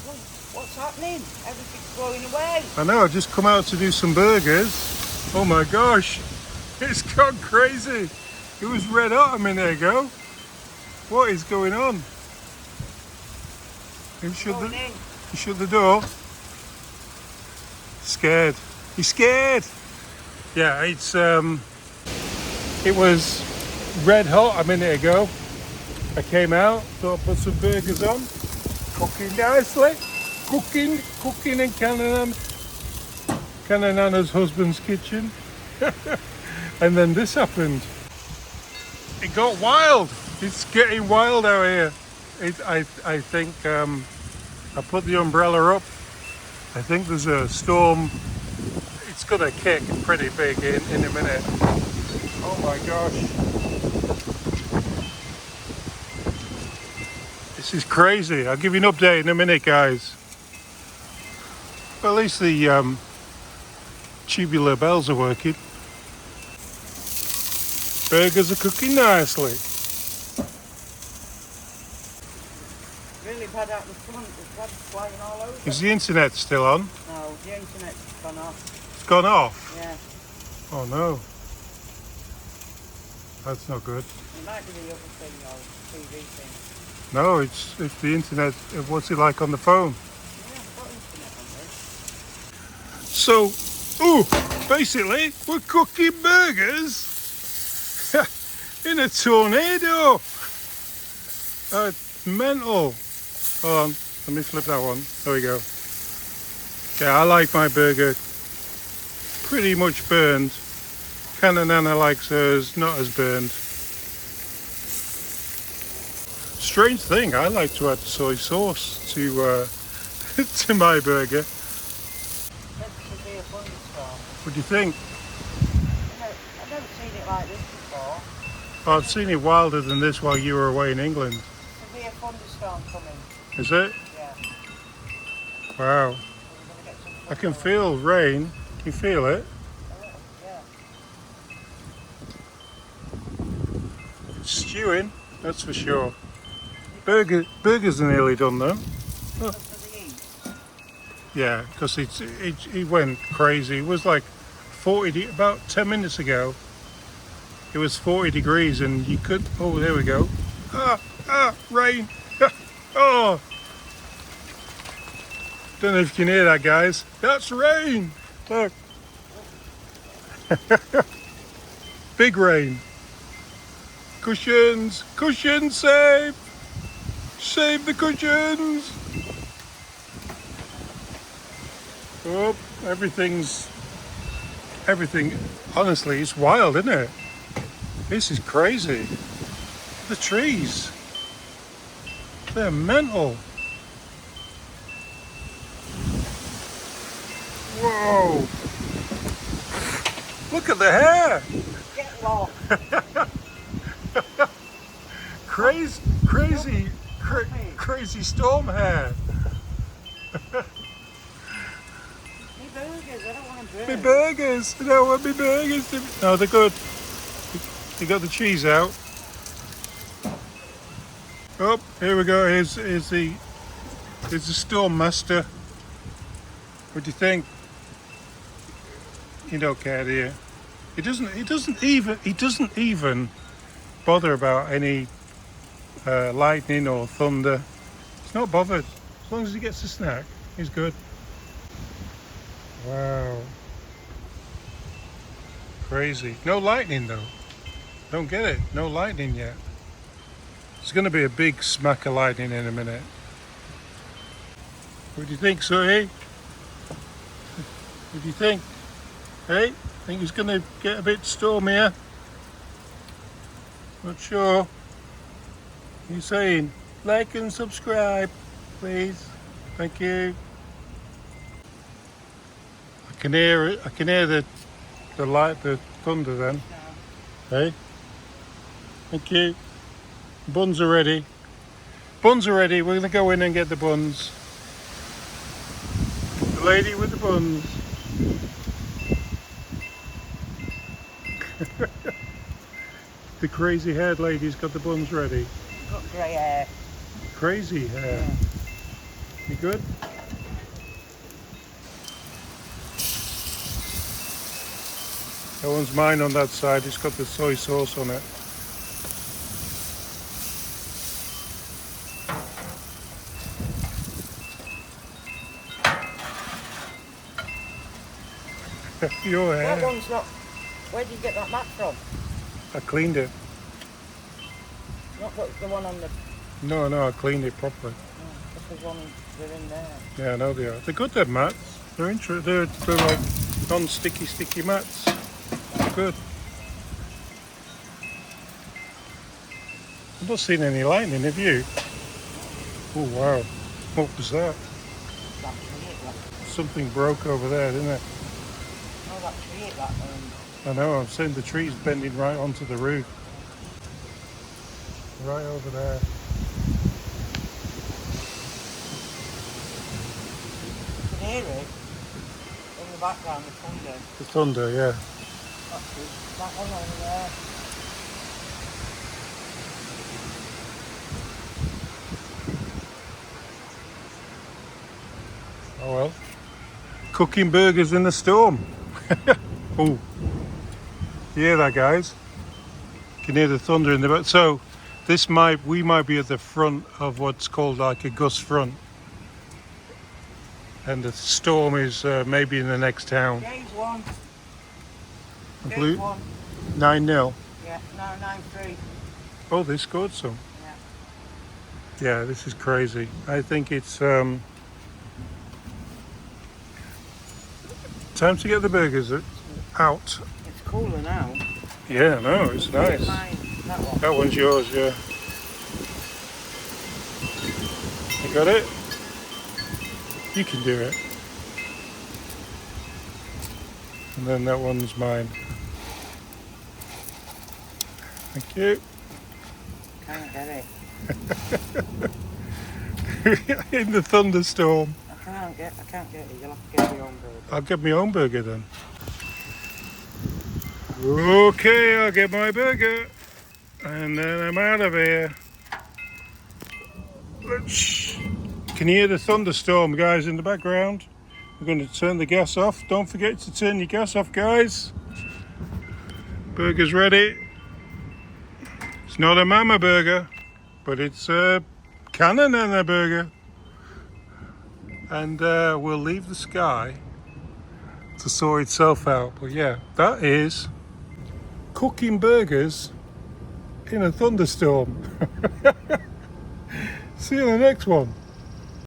Well, what's happening? Everything's blowing away. I know, I've just come out to do some burgers. Oh my gosh, it's gone crazy. It was red hot a minute ago. What is going on? You shut the door. Scared. You scared? Yeah, it was red hot a minute ago. I came out, thought I'd put some burgers on. Cooking nicely. Cooking in Nana's husband's kitchen. And then this happened. It got wild. It's getting wild out here. I think I put the umbrella up. I think there's a storm. It's gonna kick pretty big in a minute. Oh my gosh. This is crazy. I'll give you an update in a minute, guys. Well, at least the tubular bells are working. Burgers are cooking nicely. Really bad out the front. The blood's flying all over. Is the internet still on? No, the internet's gone off. It's gone off? Yeah. Oh no. That's not good. It might be the other thing though, TV thing. No, it's the internet. What's it like on the phone? Yeah, I've got internet on this. So, basically, we're cooking burgers in a tornado. Mental. Hold on, let me flip that one. There we go. Yeah, I like my burger pretty much burned. Nana likes hers not as burned. Strange thing, I like to add soy sauce to to my burger. What do you think? I've never seen it like this before. Oh, I've seen it wilder than this while you were away in England. There'll be a thunderstorm coming. Is it? Yeah. Wow. So we're gonna get some I can feel rain. Can you feel it? Yeah. It's stewing, that's for sure. Burgers are nearly done though. For the heat. Yeah, because it went crazy. It was like 40, about 10 minutes ago. It was 40 degrees and you could, oh, there we go. Rain. Oh. Don't know if you can hear that, guys. That's rain. Look. Big rain. Cushions. Cushions, save. Save the cushions. Oh, everything, honestly, it's wild, isn't it? This is crazy. The trees, they're mental. Whoa. Look at the hair. Get lost. Crazy storm hair. Me burgers, I don't want to burn. Me burgers. I don't want me burgers. No, they're good. You got the cheese out. Oh, here we go. Here's the storm master. What do you think? You don't care, do you? He doesn't even bother about any lightning or thunder. He's not bothered. As long as he gets a snack, he's good. Wow. Crazy. No lightning though. Don't get it. No lightning yet. There's going to be a big smack of lightning in a minute. What do you think, Sooty? What do you think? Hey? Think it's going to get a bit stormier? Not sure. What are you saying? Like and subscribe, please. Thank you. I can hear it. I can hear the light, the thunder then. Hey? Thank you. Buns are ready. Buns are ready. We're going to go in and get the buns. The lady with the buns. The crazy haired lady's got the buns ready. Got grey hair. Crazy hair. Yeah. You good? That one's mine on that side. It's got the soy sauce on it. Your That hair. one's not. Where did you get that mat from? I cleaned it. Not the one on the. No, I cleaned it properly. Oh, this is one they're in there. Yeah, I know they are. They're good, they're mats. They're like non-sticky mats. They're good. I've not seen any lightning, have you? Oh wow. What was that? That tree, that. Something broke over there, didn't it? Oh, that tree, that. I know, I'm seeing the trees bending right onto the roof. Right over there. You can hear it in the background, the thunder. The thunder, yeah. That's good. That one over there. Oh well. Cooking burgers in the storm. Oh, you hear that, guys? You can hear the thunder in the back. So we might be at the front of what's called like a gust front, and the storm is maybe in the next town. Days one. Days Blue one. 9-0. Yeah, no, 9-3. Oh, they scored some. Yeah. Yeah, this is crazy. I think it's time to get the burgers out. It's cooler now. Yeah, no, it's nice. Mine, that one. That one's yours, yeah. You got it? You can do it. And then that one's mine. Thank you. Can't get it. In the thunderstorm. I can't get it. You'll have to get your own burger. I'll get my own burger then. Okay, I'll get my burger. And then I'm out of here. Can you hear the thunderstorm, guys, in the background? We're going to turn the gas off. Don't forget to turn your gas off, guys. Burger's ready. It's not a mama burger, but it's a Canana burger. And we'll leave the sky to sort itself out. But yeah, that is cooking burgers in a thunderstorm. See you in the next one.